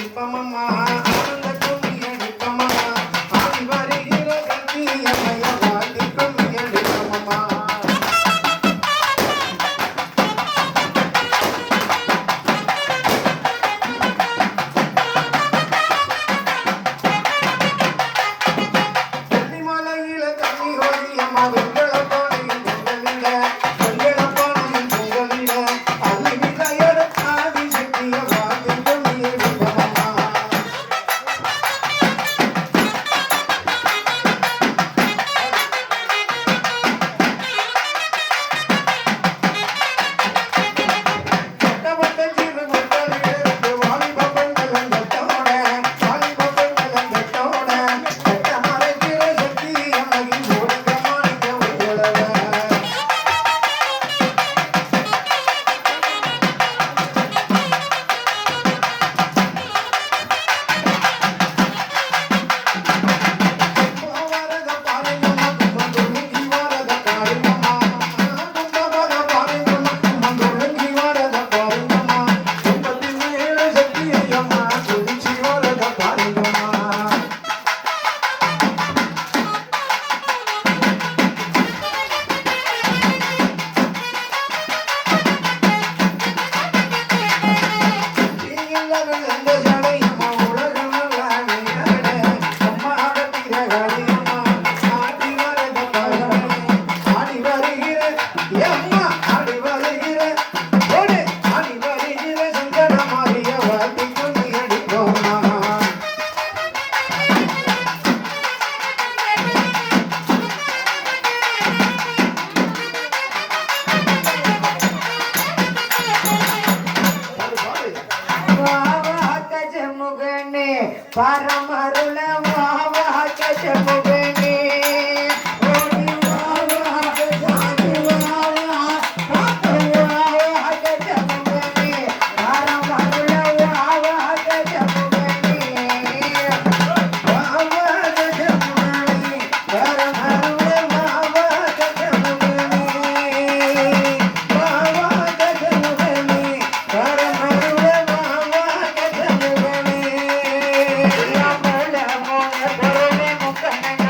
அடிப்பமம்மா ஆனந்த கும்மி அடிப்பமம்மா ஆடி வருகிற கட்டி அம்மைய வாழ்த்தி கும்மி அடிப்பமம்மா வெள்ளிமலையில தண்ணி ஓடி அம்மா வெண்கல பானையில் பொங்கலில வெண்கல பானையில் பொங்கலில அள்ளி விதையட ஆதி சக்திய வாழ்த்தி கும்மி அடிப்பமம்மா கட்டப்பட்ட ஜீவ மக்களிடத்து வாலிப பெண்கள் கட்டோட வாலிப பெண்கள் கட்டோட கட்ட மறைக்கிற சக்தி அழகின் ஓடுங்க மாணிக்க உங்களவ கும்பவரத பாறையம்மா கும்பதுருங்கி வரத காரியம்மா கும்பவர பாறையம்மா கும்பதுருங்கி வரத காரியம்மா கும்பத்தின் மேல சக்தியம்மா குதிச்சி வரத காரியம்மா நீங்களவள் எந்த ஜடையம்மா உலகம் எல்லாம் நீங்களே அம்மா அகத்திர காரியம்மா ஆடி வரத காரியம்மா ஆடி வருகிற அம்மா ஆடி வருகிற ஓடு ஆடி வருகிற சங்கட மாறிய வாழ்த்தி கும்மி அடிப்போம்மா கஜமுகனே பரமருள வாவா கஜமுகனே ஓடி வாவா சாதி வாவா வாவா கஜமுகனே பரமருள வாவா கஜமுகனே வாவா கஜமுகனே பரமருள வாவா கஜமுகனே வாவா கஜமுகனே பரமருள வாவா கஜமுகனே அமல மோன பொருளே முக்கண்ண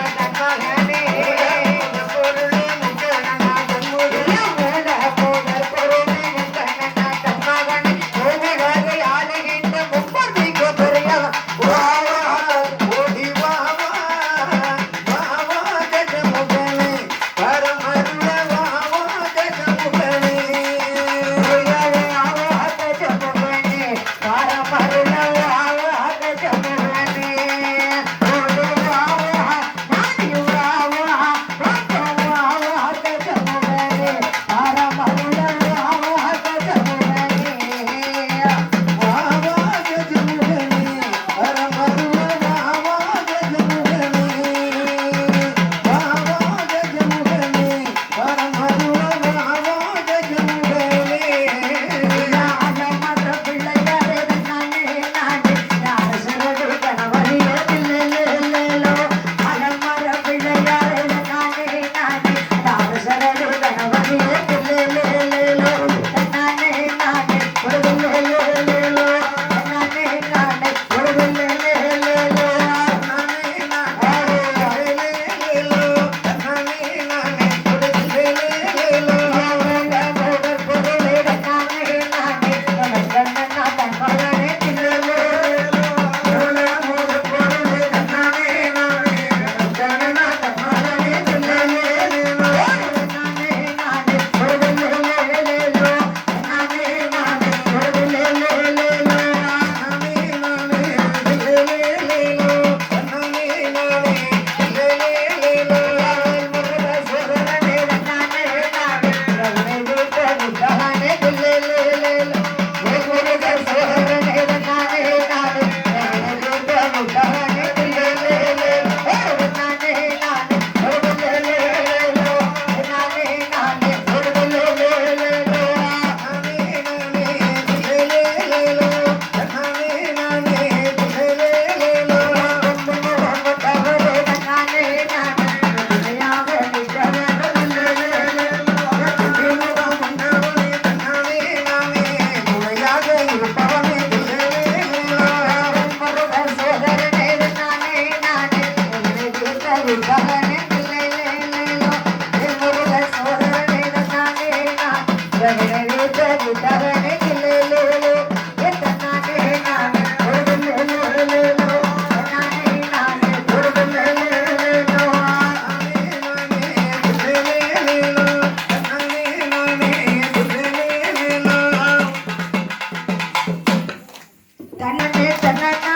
தன்னே தன்னண்ணா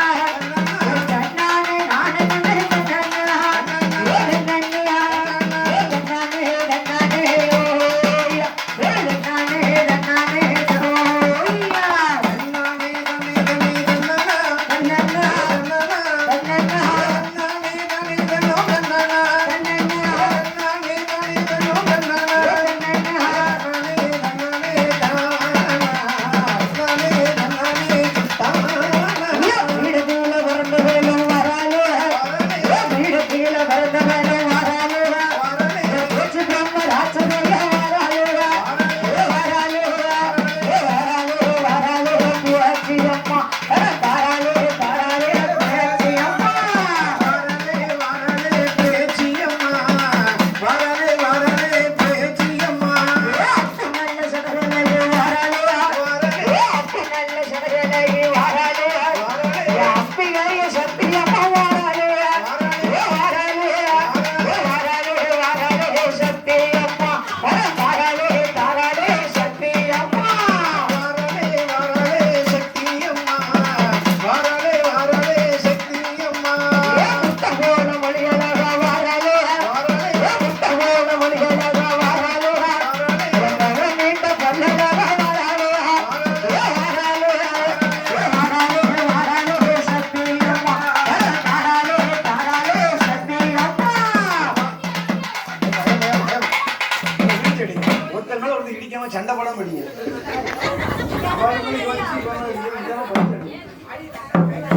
தன்னானே நானே தன்னண்ணா தன்னண்ணியா தன்னானே தன்னானே ஓய்யா தன்னானே தன்னானே ஓய்யா தன்னானே தன்னே தன்னனா தன்னண்ணா தன்னண்ணா தன்னானே தன்னே தன்னோ தன்னனா தன்னண்ணா தன்னானே தன்னே தன்னோ தன்னனா தன்னண்ணா தன்னானே தன்னானே தானா வீடு கீழ வரந்த வேலும் வராலே வீடு கீழ வரந்த வேலும் வராலே போச்சு பிரம்ம ராட்சதையா வராலே வராலே வராலே வராலே பேச்சி அம்மா வராலே வராலே பேச்சி அம்மா வரலே பேச்சியம்மா வரலே பேச்சியம்மா நல்ல சடகனே வராலே நல்ல சடகனே வராலே அப்பிகைய சத்தியம்மா வராலே வராலே வராலே வராலே சத்தியம்மா வராலே வராலே சத்தியம்மா வரலே சக்தியம்மா வரலே சக்தியம்மா முத்தகோண மொழிகளாக வராலே முத்தகோண மொழிகளாக வராலே நீண்ட பல்லதாக வராலே வராலே வராலே சத்தியம்மா வராலே வராலே சத்தியம்மா ஒருத்தர் மேல ஒருத்தர் இடிக்காம சண்டை போடாம படிங்க